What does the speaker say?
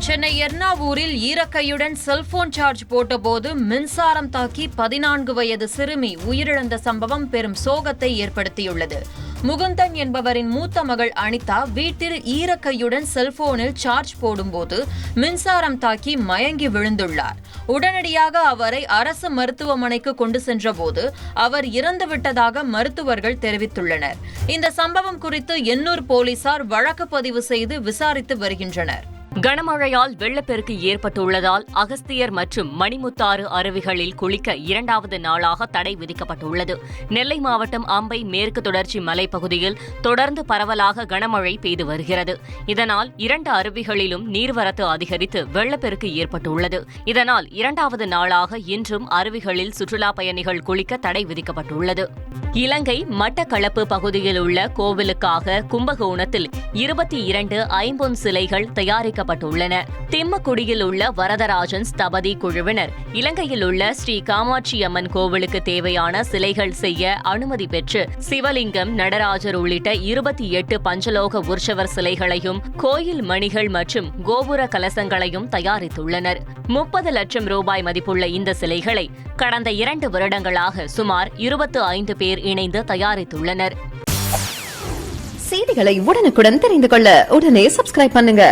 Chennai எர்ணாவூரில் ஈரக்கையுடன் cellphone charge போட்டபோது மின்சாரம் தாக்கி 14 வயது சிறுமி உயிரிழந்த சம்பவம் பெரும் சோகத்தை ஏற்படுத்தியுள்ளது. முகுந்தன் என்பவரின் மூத்த மகள் அனிதா வீட்டில் ஈரக்கையுடன் செல்போனில் சார்ஜ் போடும்போது மின்சாரம் தாக்கி மயங்கி விழுந்துள்ளார். உடனடியாக அவரை அரசு மருத்துவமனைக்கு கொண்டு சென்றபோது அவர் இறந்துவிட்டதாக மருத்துவர்கள் தெரிவித்துள்ளனர். இந்த சம்பவம் குறித்து எண்ணூர் போலீசார் வழக்கு பதிவு செய்து விசாரித்து வருகின்றனர். கனமழையால் வெள்ளப்பெருக்கு ஏற்பட்டுள்ளதால் அகஸ்தியர் மற்றும் மணிமுத்தாறு அருவிகளில் குளிக்க 2வது நாளாக தடை விதிக்கப்பட்டுள்ளது. நெல்லை மாவட்டம் அம்பை மேற்கு தொடர்ச்சி மலைப்பகுதியில் தொடர்ந்து பரவலாக கனமழை பெய்து வருகிறது. இதனால் 2 அருவிகளிலும் நீர்வரத்து அதிகரித்து வெள்ளப்பெருக்கு ஏற்பட்டுள்ளது. இதனால் 2வது நாளாக இன்றும் அருவிகளில் சுற்றுலா பயணிகள் குளிக்க தடை விதிக்கப்பட்டுள்ளது. இலங்கை மட்டக்களப்பு பகுதியில் உள்ள கோவிலுக்காக கும்பகோணத்தில் 22 ஐம்பொன் சிலைகள் தயாரிக்கப்பட்டுள்ளன. திம்மக்குடியில் உள்ள வரதராஜன் ஸ்தபதி குழுவினர் இலங்கையில் உள்ள ஸ்ரீ காமாட்சி அம்மன் கோவிலுக்கு தேவையான சிலைகள் செய்ய அனுமதி பெற்று சிவலிங்கம், நடராஜர் உள்ளிட்ட 28 பஞ்சலோக உற்சவர் சிலைகளையும் கோயில் மணிகள் மற்றும் கோபுர கலசங்களையும் தயாரித்துள்ளனர். 30 லட்சம் ரூபாய் மதிப்புள்ள இந்த சிலைகளை கடந்த 2 வருடங்களாக சுமார் 25 பேர் இணைந்து தயாரித்துள்ளனர். செய்திகளை உடனுக்குடன் தெரிந்து கொள்ள உடனே சப்ஸ்கிரைப் பண்ணுங்க.